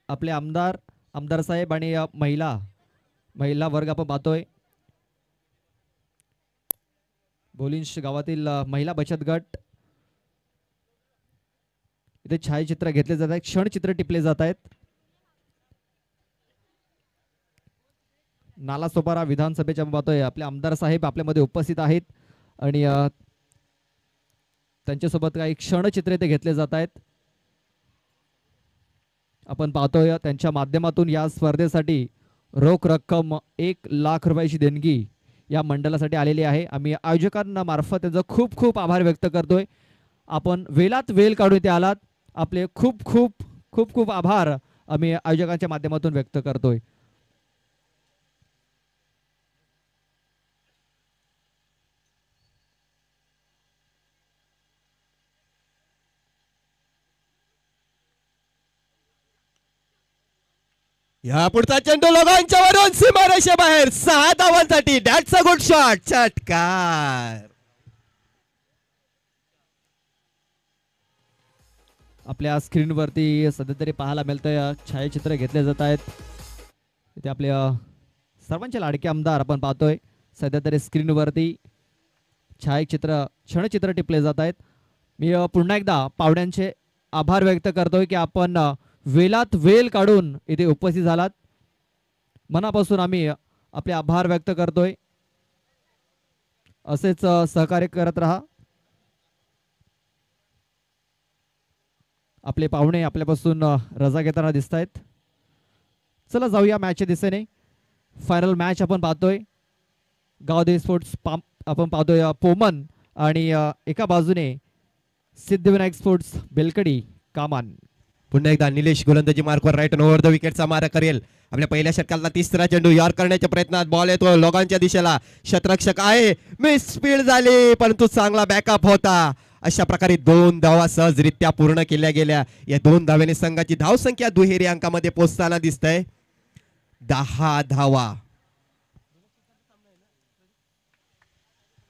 आपले आमदार साहेब आणि महिला वर्ग आपण पाहतोय. बोलिंश गावातील महिला बचत गट इथे छायाचित्र घेतले जात आहेत, क्षणचित्र टिपले जात आहेत. नालासोपारा विधानसभेच्या पाहतोय आपले आमदार साहेब आपल्यामध्ये उपस्थित आहेत आणि त्यांच्यासोबत काही क्षणचित्रे ते घेतले जात आहेत. आपण पाहतोय त्यांच्या माध्यमातून या स्पर्धेसाठी रोख रक्कम 1,00,000 रुपयाची देणगी या मंडळासाठी आलेली आहे. आम्ही आयोजकांना मार्फत त्यांचा खूप खूप आभार व्यक्त करतोय. आपण वेळात वेळ काढून इथे आलात, आपले खूप खूप खूप खूप आभार आम्ही आयोजकांच्या माध्यमातून व्यक्त करतोय. या पुढचा चेंडू लोकांच्या वरून सीमारेषे बाहेर 6 धावांसाठी. That's a good shot. चटकार. आपल्या स्क्रीनवरती सध्या तरी पाहायला मिळतंय छायाचित्र घेतले जात आहेत. इथे आपल्या सर्वांचे लाडके आमदार आपण पाहतोय. सध्या तरी स्क्रीनवरती क्षणचित्र टिपले जात आहेत. मी पुन्हा एकदा पाहुण्यांचे आभार व्यक्त करतोय की आपण वेळात वेळ काढून इथे उपस्थित झालात. मनापासून आम्ही आपले आभार व्यक्त करतोय. असेच सहकार्य करत राहा. आपले पाहुणे आपल्यापासून रजा घेताना दिसत आहेत. चला जाऊया मॅचच्या दिशेने. फायनल मॅच आपण पाहतोय. गावदेवी स्पोर्ट्स आपण पाहतोय पोमन आणि एका बाजूने सिद्धिविनायक स्पोर्ट्स बेलकडी कामान. पुन्हा एकदा निलेश गोलंदाजी मार्कवर राईट ओव्हर द विकेटचा मारा करेल. आपल्या पहिल्या षटकातला तिसरा चेंडू यार करण्याच्या प्रयत्नात बॉल येतो लोकांच्या दिशेला. शतरक्षक आहे, मिस स्पीड झाली परंतु चांगला बॅकअप होता. अशा प्रकारे 2 धावा सहजरित्या पूर्ण केल्या गेल्या. या 2 धावेने संघाची धावसंख्या दुहेरी अंकामध्ये पोहोचताना दिसतंय. 10 धावा.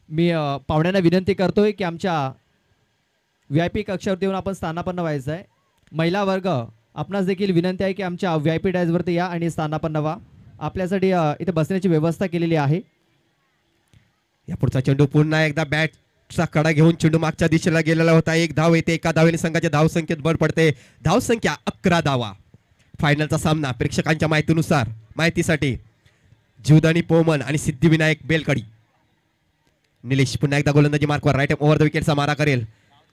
मी पाहुण्यांना विनंती करतोय की आमच्या VIP कक्षावरती येऊन आपण स्थानापन्न व्हायचं आहे. महिला वर्ग आपणास देखील विनंती आहे की आमच्या VIP डॅशवरती या आणि स्थानापन्न व्हा. आपल्यासाठी इथे बसण्याची व्यवस्था केलेली आहे. या पुढचा चेंडू पुन्हा एकदा बॅटचा कडा घेऊन चेंडू मागच्या दिशेला गेलेला होता. 1 धाव येते. एका धावेने संघाच्या धावसंख्येत भर पडते. धावसंख्या 11 धावा. फायनलचा सामना प्रेक्षकांच्या माहितीसाठी जीवदानी पोमन आणि सिद्धिविनायक बेलकडी. निलेश पुन्हा एकदा गोलंदाजी मार्कवर राईट ओव्हर द विकेटचा मारा करेल.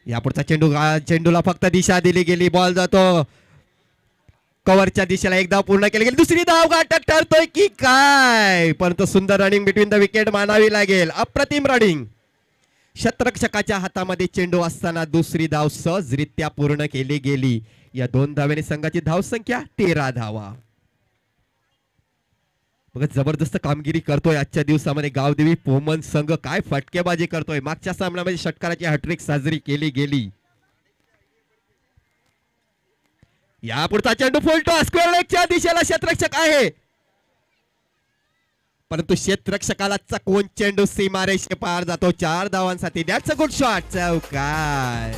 या पुढचा चेंडूला फक्त दिशा दिली गेली. बॉल जातो कव्हरच्या दिशेला. 1 धाव पूर्ण केली गेली. दुसरी धाव घातक ठरतोय की काय, परंतु सुंदर रनिंग बिटवीन द विकेट मानावी लागेल. अप्रतिम रनिंग. शतरक्षकाच्या हातामध्ये चेंडू असताना दुसरी धाव सहजरित्या पूर्ण केली गेली. या 2 धावेने संघाची धावसंख्या 13 धावा. बघा जबरदस्त कामगिरी करतोय आजच्या दिवसामध्ये गावदेवी पोमन संघ. काय फटकेबाजी करतोय. मागच्या सामन्यामध्ये षटकाराची हॅट्रिक साजरी केली गेली. या पुढचा चेंडू फुलटो स्क्वेअर लेगच्या दिशेला. क्षेत्ररक्षक आहे परंतु क्षेत्ररक्षकाला चकवून चेंडू सीमारेषे पार जातो. 4 धावांसाठी. That's a good shot. चौकार.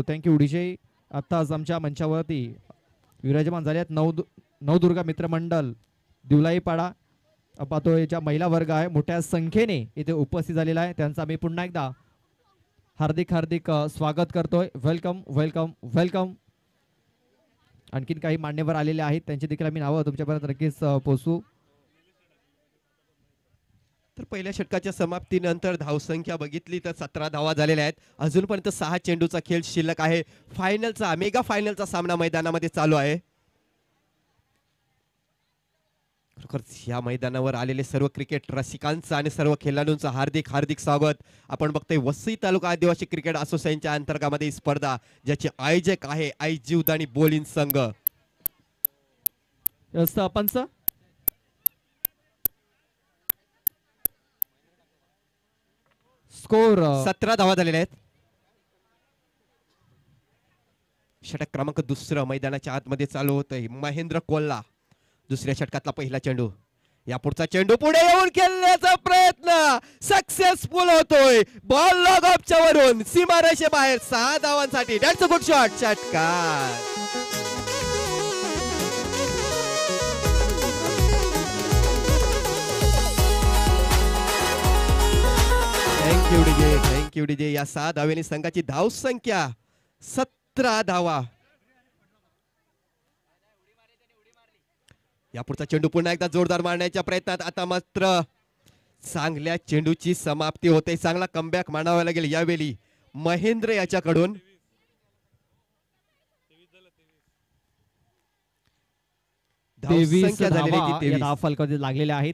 थँक्यू विजय. आत्ताच आमच्या मंचावरती विराजमान झाले आहेत नवदुर्गा मित्रमंडळ दिवलाईपाडा पाहतोय. ज्या महिला वर्ग आहे मोठ्या संख्येने इथे उपस्थित झालेला आहे. त्यांचा आम्ही पुन्हा एकदा हार्दिक स्वागत करतोय. Welcome welcome welcome. आणखीन काही मान्यवर आलेले आहेत, त्यांची देखील आम्ही नावं तुमच्यापर्यंत नक्कीच पोहोचू. तर पहिल्या षटकाच्या समाप्तीनंतर धावसंख्या बघितली तर 17 धावा झालेल्या आहेत. अजूनपर्यंत 6 चेंडूचा खेळ शिल्लक आहे. मेगा फायनलचा सामना मैदानामध्ये चालू आहे. खरोखरच या मैदानावर आलेले सर्व क्रिकेट रसिकांचं आणि सर्व खेळाडूंचं हार्दिक स्वागत. आपण बघतोय वसई तालुका आदिवासी क्रिकेट असोसिएशनच्या अंतर्गत स्पर्धा ज्याचे आयोजक आहे आई जीवदानी बोलिंग संघ. पंच स्कोर 17 धावा झालेल्या आहेत. षटक क्रमांक 2 मैदानाच्या आतमध्ये चालू होतंय. महेंद्र कोल्हा दुसऱ्या षटकातला पहिला चेंडू. या पुढचा चेंडू पुढे येऊन खेळण्याचा प्रयत्न सक्सेसफुल होतोय. बॉल लॉग ऑफच्या वरून सीमारेषे बाहेर 6 धावांसाठी. That's a good shot. षटकार. Thank you DJ. या 6 धावेने संघाची धाव संख्या 17 धावा. या पुढचा चेंडू पुन्हा एकदा जोरदार मारण्याच्या प्रयत्नात. आता मात्र चांगल्या चेंडूची समाप्ती होते. चांगला कमबॅक मानावा लागेल यावेळी महेंद्र याच्याकडून. धाव फलकामध्ये लागलेले आहेत.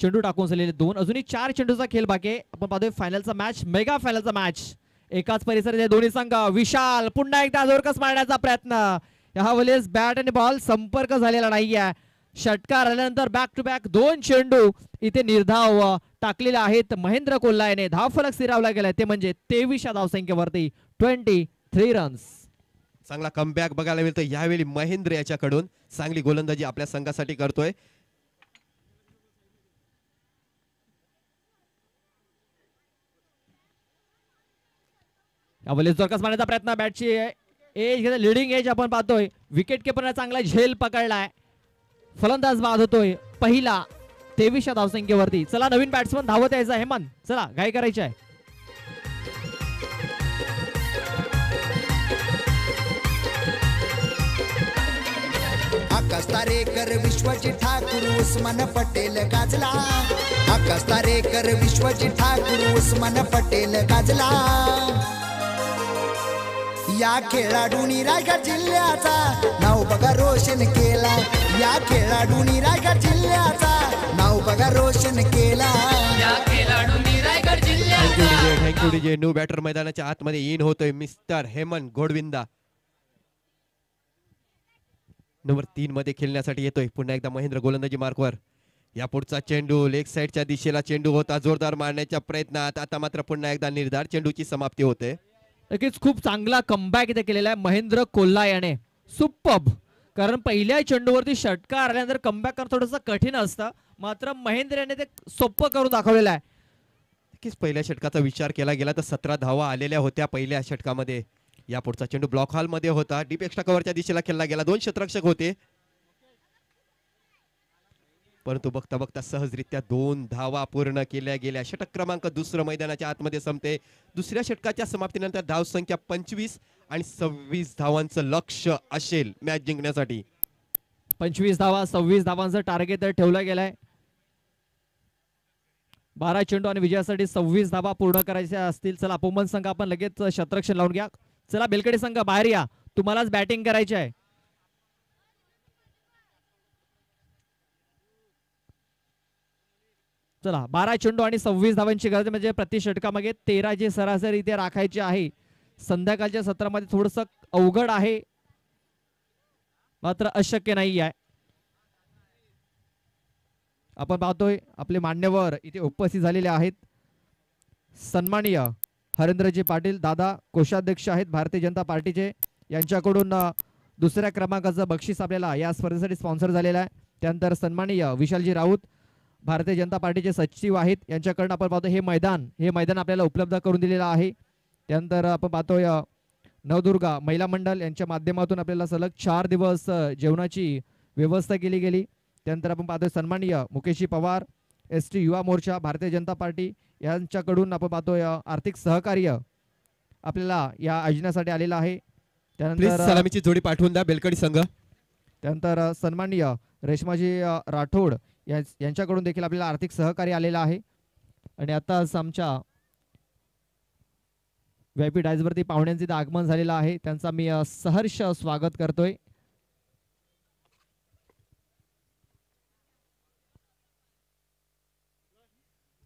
चेंडू टाकून झालेले 2. अजूनही 4 चेंडूचा खेळ बाकी आहे. आपण पाहतोय फायनलचा मॅच, मेगा फायनलचा मॅच. एकाच परिसरात दोन्ही संघ. विशाल पुन्हा एकदा जोरकस मारण्याचा प्रयत्न. यावेळेस बॅट आणि बॉल संपर्क झालेला नाहीये. षटकार आल्यानंतर बॅक टू बॅक 2 चेंडू इथे निर्धाव टाकलेले आहेत. महेंद्र कोल्हाने धाव फलक स्थिरावला गेलाय, ते म्हणजे 23 धावसंख्येवरती 23 रन्स. चांगला कमबॅक बघायला मिळतो यावेळी महेंद्र याच्याकडून. चांगली गोलंदाजी आपल्या संघासाठी करतोय. यावेळेस जोरकस मारण्याचा प्रयत्न. बॅटची एज लिडिंग एज आपण पाहतोय. विकेट किपरने चांगला झेल पकडलाय. फलंदाज बाद होतोय पहिला 23 धावसंख्येवरती. चला नवीन बॅट्समन धावत यायचा. हेमंत चला घाई करायची आहे. आकाश तारेकर विश्वजित ठाकूर उस्मान पटेल गाजला. आकाश तारेकर विश्वजित ठाकूर उस्मान पटेल गाजला. या खेळाडूंनी रायगड जिल्ह्याचा नाव बघा रोशन केला. या खेळाडूंनी रायगड जिल्ह्याचा नाव बघा रोशन केला. या खेळाडूंनी रायगड जिल्ह्याचा. Thank you DJ. न्यू बॅटर मैदानाच्या आतमध्ये इन होतोय मिस्टर हेमंत घोडविंदा. नंबर 3 मध्ये खेळण्यासाठी येतोय पुन्हा एकदा महेंद्र गोलंदाजी मार्कवर. या पुढचा चेंडू लेग साइडच्या दिशेला चेंडू होता. जोरदार मारण्याच्या प्रयत्नात. आता मात्र पुन्हा एकदा निर्धार चेंडूची समाप्ती होते. नक्कीच खूप चांगला कमबॅक इथे केलेला आहे महेंद्र कोल्हा याने. सुपर्ब. कारण पहिल्या चेंडूवरती षटकार आल्यानंतर कमबॅक करणं थोडंसं कठीण असतं, मात्र महेंद्र याने ते सोपं करून दाखवलेलं आहे. नक्कीच पहिल्या षटकाचा विचार केला गेला तर 17 धावा आलेल्या होत्या पहिल्या षटकामध्ये. या पुढचा चेंडू ब्लॉक हॉल मध्ये होता. डीप एक्स्ट्रा कव्हरच्या दिशेला खेळला गेला. 2 क्षेत्ररक्षक होते, परंतु बघता बघता सहजरित्या 2 धावा पूर्ण केल्या गेल्या. षटक क्रमांक 2 मैदानाच्या आतमध्ये संपते. दुसऱ्या षटकाच्या समाप्तीनंतर धाव संख्या 25 आणि 26 धावांचं लक्ष असेल मॅच जिंकण्यासाठी. 25 धावा 26 धावांचं टार्गेट ठेवलं गेलंय. 12 चेंडू आणि विजयासाठी 26 धावा पूर्ण करायच्या असतील. चला पोमन संघ आपण लगेच क्षेत्ररक्षण लावून घ्या. चला बेलकडे संघ बाहेर या, तुम्हालाच बॅटिंग करायची आहे. चला 12 चेंडू आणि 26 धावांची गरज, म्हणजे प्रति षटकामागे 13 जी सरासरी इथे राखायची आहे. संध्याकाळच्या सत्रामध्ये थोडस अवघड आहे, मात्र अशक्य नाही आहे. आपण पाहतोय आपले मान्यवर इथे उपस्थित झालेले आहेत. सन्माननीय हरेंद्रजी पाटील दादा कोषाध्यक्ष आहेत भारतीय जनता पार्टीचे. यांच्याकडून दुसऱ्या क्रमांकाचं बक्षीस आपल्याला या स्पर्धेसाठी स्पॉन्सर झालेलं आहे. त्यानंतर सन्माननीय विशालजी राऊत भारतीय जनता पार्टीचे सचिव आहेत, यांच्याकडून आपण पाहतो हे मैदान आपल्याला उपलब्ध करून दिलेलं आहे. त्यानंतर आपण पाहतोय नवदुर्गा महिला मंडळ यांच्या माध्यमातून आपल्याला सलग 4 दिवस जेवणाची व्यवस्था केली गेली. त्यानंतर आपण पाहतोय सन्माननीय मुकेशजी पवार ST युवा मोर्चा भारतीय जनता पार्टी यांच्याकडून आपण पाहतोय आर्थिक सहकार्य आपल्याला या आयोजनासाठी आलेला आहे. त्यानंतर सलामीची जोडी पाठवून द्या बेलकडी संघ. त्यानंतर सन्माननीय रेश्माजी राठोड यांच्याकडून देखील आपल्याला आर्थिक सहकार्य आलेलं आहे. आणि आताच आमच्या VIP डायसवरती पाहुण्यांचे आगमन झालेलं आहे, त्यांचा मी सहर्ष स्वागत करतोय.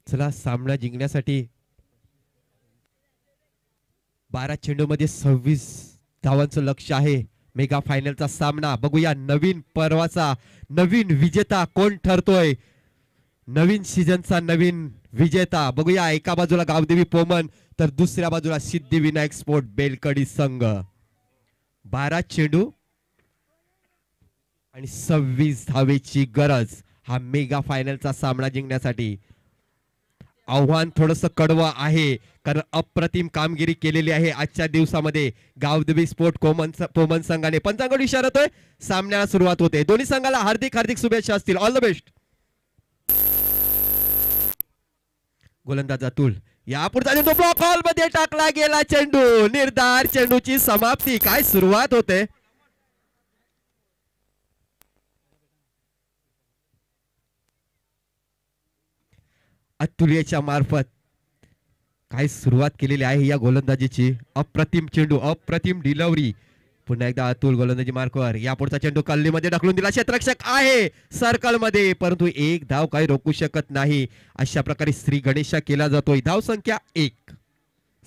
चला सामना जिंकण्यासाठी 12 चेंडूमध्ये 26 धावांचं लक्ष आहे. मेगा फायनलचा सामना बघूया. नवीन पर्वाचा नवीन विजेता कोण ठरतोय. नवीन सीझनचा नवीन विजेता बघूया. एका बाजूला गावदेवी पोमन तर दुसऱ्या बाजूला सिद्धिविनायक स्पोर्ट बेलकडी संघ. 12 चेंडू आणि 26 धावेची गरज. हा मेगा फायनलचा सामना जिंकण्यासाठी. आव्हान थोडस कडवं आहे कारण अप्रतिम कामगिरी केलेली आहे आजच्या दिवसामध्ये गावदेवी स्पोर्ट पोमन संघाने. पंचांगण इशारतोय, सामन्याला सुरुवात होते. दोन्ही संघाला हार्दिक हार्दिक शुभेच्छा असतील. All the best. गोलंदाज अतुल, यापुढचा चेंडू ब्लॉक हॉल मध्ये टाकला गेला. चेंडू निर्धार, चेंडूची समाप्ती. काय सुरुवात होते. अतुलियाच्या मार्फत काय सुरुवात केलेली आहे या गोलंदाजीची. अप्रतिम चेंडू, अप्रतिम डिलिव्हरी. पुन्हा एकदा अतुल गोलंदाजी मार्कवर. यापुढचा चेंडू कल्लीमध्ये ढकलून दिला. क्षेत्ररक्षक आहे सर्कल मध्ये, परंतु एक धाव काही रोखू शकत नाही. अशा प्रकारे श्री गणेशा केला जातोय. धाव संख्या 1.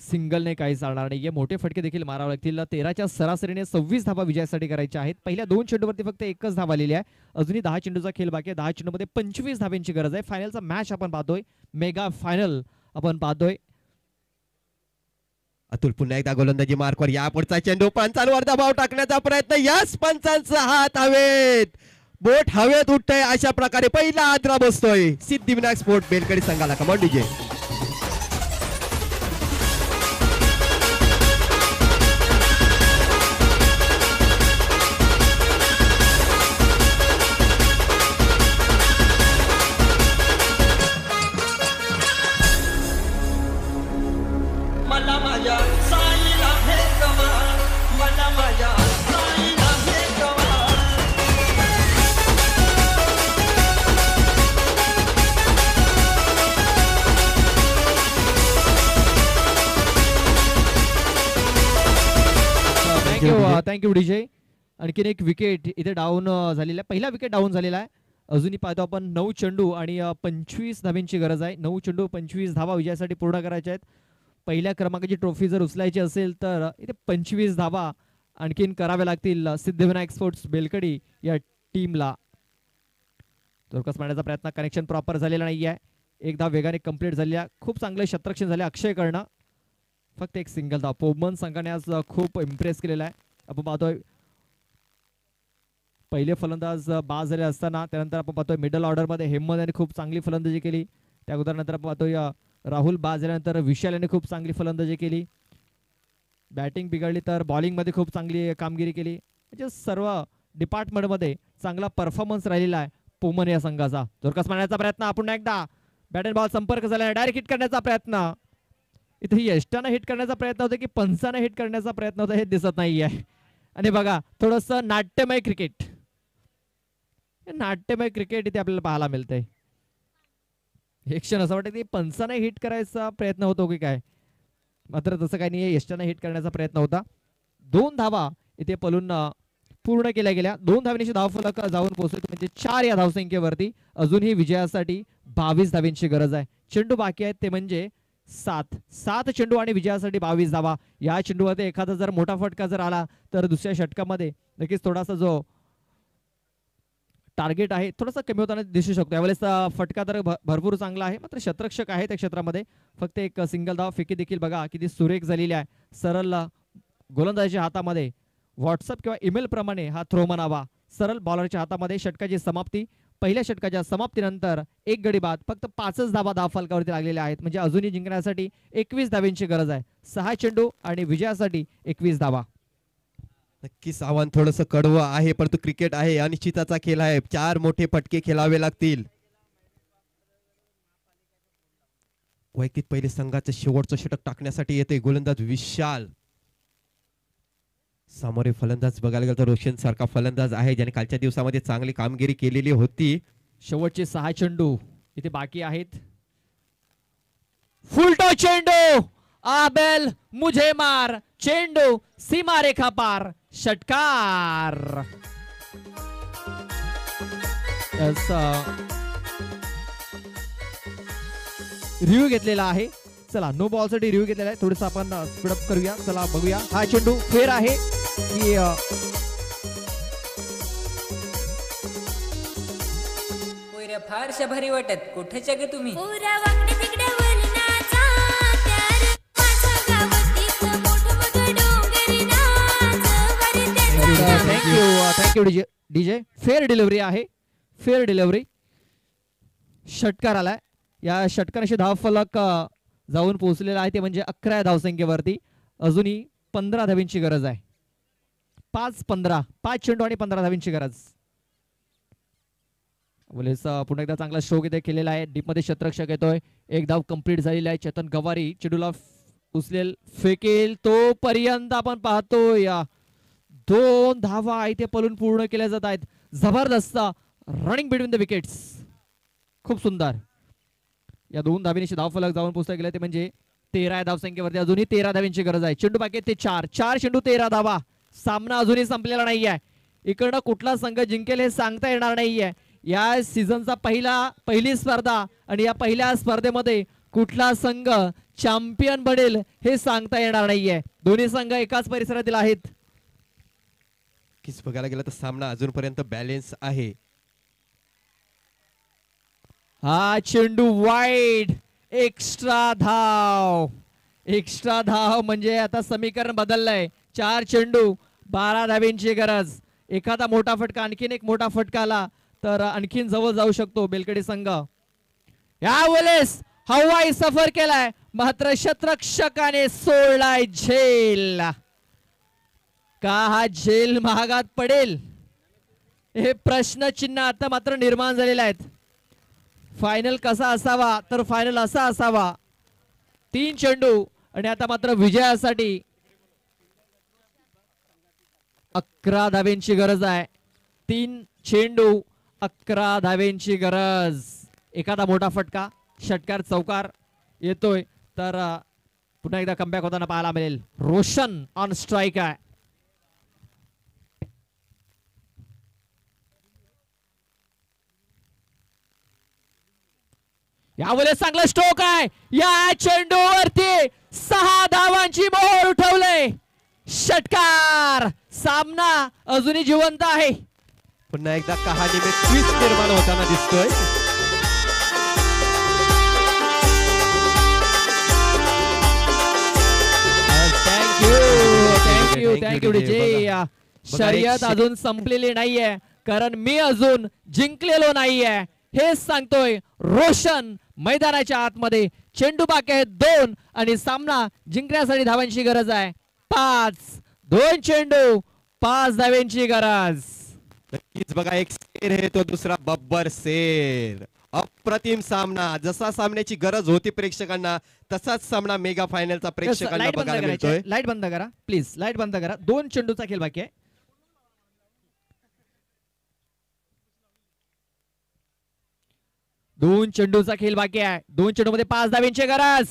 सिंगलने काही चालणार नाहीये, मोठे फटके देखील मारावे लागतील. 13च्या सरासरीने 26 धावा विजयासाठी करायच्या आहेत. पहिल्या 2 चेंडूवरती फक्त एकच धाव आलेली आहे. अजूनही 10 चेंडूचा खेळ बाकी आहे. 10 चेंडूमध्ये 25 धावांची गरज आहे. फायनलचा मॅच आपण पाहतोय, मेगा फायनल आपण पाहतोय. अतुल पुन्हा एकदा गोलंदाजी मार्कवर. यापुढचा चेंडू पंचांवर दबाव टाकण्याचा प्रयत्न. यस, पंचांचा हात हवेत, बोट हवेत उठतंय. अशा प्रकारे पहिला आद्रा बसतोय सिद्धिविनायक स्पोर्ट बेलकडी संघाला. Command DJ. मला माझ्या साईला भेटवा, मला माझ्या साईला भेटवा. Thank you DJ. आणखीन एक विकेट इथे डाऊन झालेला आहे. पहिला विकेट डाऊन झालेला आहे. अजूनही पाहतो आपण 9 चेंडू आणि 25 धावांची गरज आहे. 9 चेंडू 25 धावा विजयासाठी पूर्ण करायच्या आहेत. पहिल्या क्रमांकाची ट्रॉफी जर उचलायची असेल तर इथे 25 धावा आणखीन कराव्या लागतील सिद्धिविनायक स्पोर्ट्स बेलकडी या टीमला. चौरकस मारण्याचा प्रयत्न, कनेक्शन प्रॉपर झालेला नाही आहे. एक धाव वेगाने कंप्लीट झाली आहे. खूप चांगलं क्षेत्ररक्षण झाले अक्षय कर्ण. फक्त एक सिंगल धाव. पोमन संघाने आज खूप इम्प्रेस केलेला आहे. आपण पाहतोय पहिले फलंदाज बाद झाले असताना त्यानंतर आपण पाहतोय मिडल ऑर्डरमध्ये हेमंत यांनी खूप चांगली फलंदाजी केली. त्या अगोदर नंतर आपण पाहतोय राहुल बाद झाल्यानंतर विशाल यांनी खूप चांगली फलंदाजी केली. बॅटिंग बिघडली तर बॉलिंग मध्ये खूप चांगली कामगिरी केली. म्हणजे सर्व डिपार्टमेंटमध्ये चांगला परफॉर्मन्स राहिलेला आहे पोमन या संघाचा. जोरकस मारण्याचा प्रयत्न. आपण एकदा बॅट अँड बॉल संपर्क झाला, डायरेक्ट हिट करण्याचा प्रयत्न. इथे यष्टानं हिट करण्याचा प्रयत्न होता की पंचानं हिट करण्याचा प्रयत्न होता हे दिसत नाहीये. आणि बघा थोडंसं नाट्यमय क्रिकेट, नाट्यमय क्रिकेट इथे आपल्याला पाहायला मिळतंय. हे क्षण असं वाटतं की पंचाने हिट करायचा प्रयत्न होतो की काय, मात्र तसं काही नाही. यष्टाने हिट करण्याचा प्रयत्न होता. 2 धावा इथे पलून पूर्ण केल्या गेल्या. 2 धावांची धावफलक जाऊन पोहोचले म्हणजे 4 या धावसंख्येवरती. अजूनही विजयासाठी 22 धावांची गरज आहे. चेंडू बाकी आहेत ते म्हणजे 7 चेंडू आणि विजयासाठी 22 धावा. या चेंडूमध्ये एखादा जर मोठा फटका जर आला तर दुसऱ्या षटकामध्ये नक्कीच थोडासा जो टार्गेट आहे थोडासा कमी होताना दिसू शकतो. यावेळेस फटका तर भरपूर चांगला आहे, मात्र क्षेत्ररक्षक आहे त्या क्षेत्रामध्ये. फक्त एक सिंगल धाव. फेकी देखील बघा किती सुरेख झालेली आहे. सरळ गोलंदाजाच्या हातामध्ये व्हॉट्सअप किंवा ईमेल प्रमाणे हा थ्रो म्हणावा. सरळ बॉलरच्या हातामध्ये. षटकाची समाप्ती. पहिल्या षटकाच्या समाप्तीनंतर 1 गडी बाद. फक्त 5च धावा धावफलकावरती लागलेल्या आहेत. म्हणजे अजूनही जिंकण्यासाठी 21 धावांची गरज आहे. 6 चेंडू आणि विजयासाठी 21 धावा. नक्कीच आव्हान थोडंसं कडवं आहे, परंतु क्रिकेट आहे, अनिश्चिताचा खेळ आहे. 4 मोठे फटके खेळावे लागतील. वैयक्तिक पहिले संघाचं शेवटचं षटक टाकण्यासाठी येते गोलंदाज विशाल. समोर फलंदाज बघायला गेलं तर रोशन सारखा फलंदाज आहे ज्याने कालच्या दिवसामध्ये चांगली कामगिरी केलेली होती. शेवटचे 6 चेंडू इथे बाकी आहेत. फुलटो चेंडू. आबेल मुझे मार. चेंडू सीमा रेखा पार. षटकार. रिव्ह्यू घेतलेला आहे. चला नो बॉल साठी रिव्ह्यू घेतलेला आहे. थोडस आपण स्पीडअप करूया. चला बघूया हा चेंडू फेर आहे की फारशा भारी वाटत. कुठेच्या गे तुम्ही? Thank you DJ. फेअर डिलिव्हरी आहे. Fair delivery. षटकार आलाय. या षटकाराशी धावफलक जाऊन पोहोचलेला आहे ते म्हणजे 11 या धावसंख्येवरती. अजूनही 15 धावींची गरज आहे. 5-15 5 चेंडू आणि 15 धावींची गरज. पुन्हा एकदा चांगला स्ट्रोक इथे केलेला आहे. डीप मध्ये शतरक्षक येतोय. एक धाव कंप्लीट झालेली आहे. चेतन गवारी चेंडूला उचलेल, फेकेल, तोपर्यंत आपण पाहतोय 2 धावा इथे पलून पूर्ण केल्या जात आहेत. जबरदस्त रनिंग बिटवीन द विकेट्स, खूप सुंदर. या 2 धावींशी धावफलक जाऊन पोहोचला गेला ते म्हणजे 13 या धावसंख्येवरती. अजूनही 13 धावींची गरज आहे. चेंडू बाकी ते 4 चेंडू 13 धावा. सामना अजूनही संपलेला नाहीये. इकडनं कुठला संघ जिंकेल हे सांगता येणार नाहीये. या सीझनचा पहिली स्पर्धा आणि या पहिल्या स्पर्धेमध्ये कुठला संघ चॅम्पियन बनेल हे सांगता येणार नाहीये. दोन्ही संघ एकाच परिसरातील आहेत. किस बघायला गेलं तर सामना अजूनपर्यंत बॅलेन्स आहे. हा चेंडू वाईड, एक्स्ट्रा धाव म्हणजे आता समीकरण बदललंय. 4 चेंडू 12 धावींची गरज. एखादा मोठा फटका, आणखीन एक मोठा फटका आला तर आणखीन जवळ जाऊ शकतो बेलकडी संघ. यावेळेस हवाई सफर केलाय, मात्र शतरक्षकाने सोडलाय झेल. का हा झेल महागात पडेल हे प्रश्नचिन्ह आता मात्र निर्माण झालेले आहेत. फायनल कसा असावा तर फायनल असा असावा. 3 चेंडू आणि आता मात्र विजयासाठी 11 धावेंची गरज आहे. 3 चेंडू 11 धावेंची गरज. एखादा मोठा फटका, षटकार, चौकार येतोय तर पुन्हा एकदा कमबॅक होताना पाहायला मिळेल. रोशन ऑन स्ट्राईक आहे. यावेळेस चांगला स्ट्रोक आहे. या चेंडूवरती 6 धावांची मोहर उठवले. षटकार. सामना अजूनही जिवंत आहे. पुन्हा एकदा कहाणीमध्ये ट्विस्ट निर्माण होताना दिसतोय. Thank you DJ. शर्यत अजून संपलेली नाहीये, कारण मी अजून जिंकलेलो नाहीये हेच सांगतोय रोशन. मैदानाच्या आतमध्ये चेंडू बाकी आहेत 2 आणि सामना जिंकण्यासाठी धावांची गरज आहे 5. 2 चेंडू 5 धावांची गरज. नक्कीच बघा, एक शेर आहे तो दुसरा बब्बर शेर. अप्रतिम सामना. जसा सामन्याची गरज होती प्रेक्षकांना तसाच सामना मेगा फायनलचा प्रेक्षकांना बघायला मिळतोय. लाईट बंद करा प्लीज, लाईट बंद करा. 2 चेंडूचा खेळ बाकी आहे. दोन चेंडूचा खेळ बाकी आहे. 2 चेंडू मध्ये 5 धावांची गरज.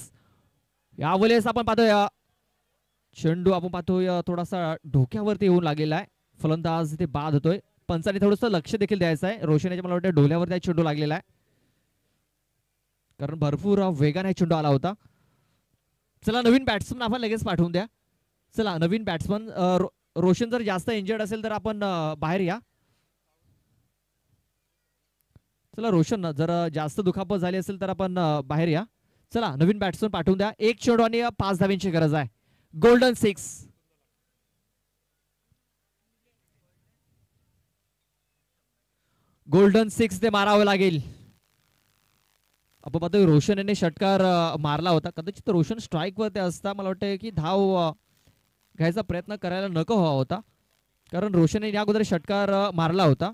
यावेळेस आपण पाहतोय चेंडू आपण पाहतोय थोडासा डोक्यावरती येऊन लागलेला आहे. फलंदाज ते बाद होतोय. पंचाने थोडंसं लक्ष देखील द्यायचं आहे. रोशन याच्या मला वाटतं डोल्यावरती चेंडू लागलेला आहे, कारण भरपूर वेगाने चेंडू आला होता. चला नवीन बॅट्समन आपण लगेच पाठवून द्या. चला नवीन बॅट्समन. रोशन जर जास्त इंजर्ड असेल तर आपण बाहेर या. चला रोशन जर जास्त दुखापत झाली असेल तर आपण बाहेर या. चला नवीन बॅट्समन पाठवून द्या. 1 चेंडू आणि 5 धावांची गरज आहे. गोल्डन 6. गोल्डन 6 ते मारावं लागेल. आपण पाहतोय रोशन याने षटकार मारला होता. कदाचित रोशन स्ट्राईक वरती असता मला वाटतं की धाव घ्यायचा प्रयत्न करायला नको हवा होता, कारण रोशन या अगोदर षटकार मारला होता.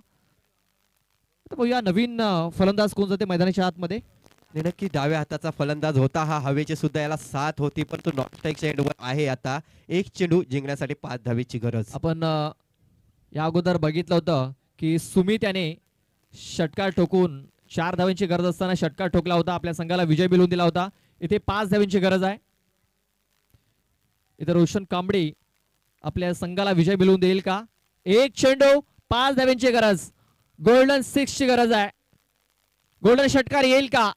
या नवीन फलंदाज कोण जाते मैदानाच्या आतमध्ये. नक्की डाव्या हाताचा फलंदाज होता हा. हवेची सुद्धा याला साथ होती, पण तो नॉट स्ट्राईकच्या एंडवर आहे. आता 1 चेंडू जिंकण्यासाठी 5 धावेची गरज. आपण या अगोदर बघितलं होतं की सुमित याने षटकार ठोकून 4 धावांची गरज असताना षटकार ठोकला होता. आपल्या संघाला विजय मिळवून दिला होता. इथे 5 धावांची गरज आहे. इथे रोशन कांबळे आपल्या संघाला विजय मिळवून देईल का. 1 चेंडू 5 धावांची गरज. गोल्डन 6 ची गरज आहे. गोल्डन षटकार येईल का.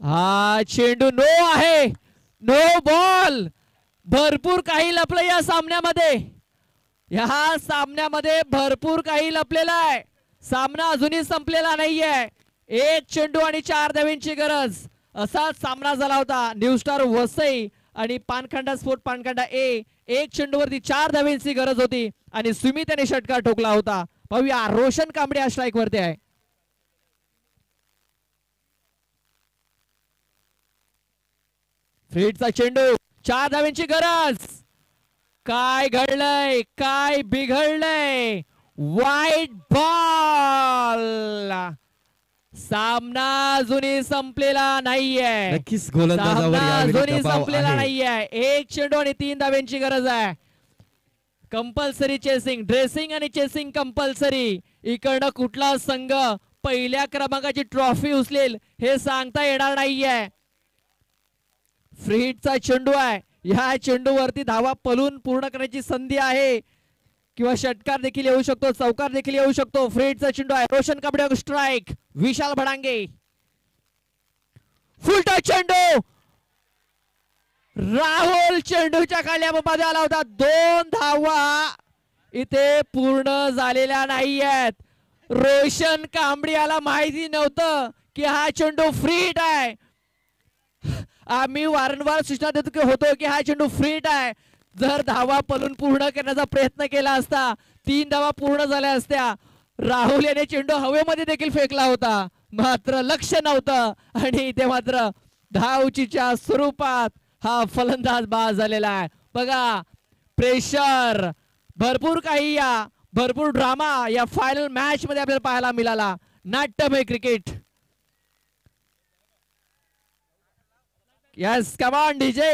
हा चेंडू नो आहे. No ball. भरपूर काही लपलं या सामन्यामध्ये. या सामन्यामध्ये भरपूर काही लपलेलं आहे. सामना अजूनही संपलेला नाहीये. 1 चेंडू आणि 4 धावांची गरज. असाच सामना झाला होता न्यू स्टार वसई आणि पानखंडा स्पोर्ट पानखंडा ए. 1 चेंडूवरती 4 धावांची गरज होती आणि सुमित याने षटकार ठोकला होता. पाहूया रोशन कांबळे स्ट्राईक वरती आहे. फ्रीडचा चेंडू, 4 धावांची गरज. काय घडलंय, काय बिघडलंय? वाईट बॉल. सामना अजूनही संपलेला नाहीये. नक्कीच गोलंदाजावर सामना यावेळी अजूनही दबाव संपलेला आहे. नाहीये. 1 चेंडू आणि 3 धावांची गरज आहे. कंपल्सरी चेसिंग, ड्रेसिंग आणि चेसिंग कंपल्सरी. इकडनं कुठला संघ पहिल्या क्रमांकाची ट्रॉफी उचलेल हे सांगता येणार नाहीये. फ्रीडचा चेंडू आहे. या चेंडूवरती धावा पलून पूर्ण करण्याची संधी आहे किंवा षटकार देखील येऊ शकतो, चौकार देखील येऊ शकतो. फ्रीडचा चेंडू आहे. रोशन कांबळे स्ट्राईक, विशाल भडांगे. फुलटा चेंडू, राहुल चेंडूच्या खाल्यामध्ये आला होता. 2 धावा इथे पूर्ण झालेल्या नाहीयेत. रोशन कांबळे याला माहिती नव्हतं की हा चेंडू फ्रीड आहे. आम्ही वारंवार सूचना देत होतो की हा चेंडू फ्रीड आहे. जर धावा पलून पूर्ण करण्याचा प्रयत्न केला असता, 3 धावा पूर्ण झाल्या असत्या. राहुल याने चेंडू हवेमध्ये देखील फेकला होता, मात्र लक्ष नव्हतं आणि इथे मात्र धावचीच्या स्वरूपात हा फलंदाज बाद झालेला आहे. बघा, प्रेशर भरपूर काही, भरपूर ड्रामा या फायनल मॅच मध्ये आपल्याला पाहायला मिळाला. नाट्यमय cricket. Yes, come on DJ.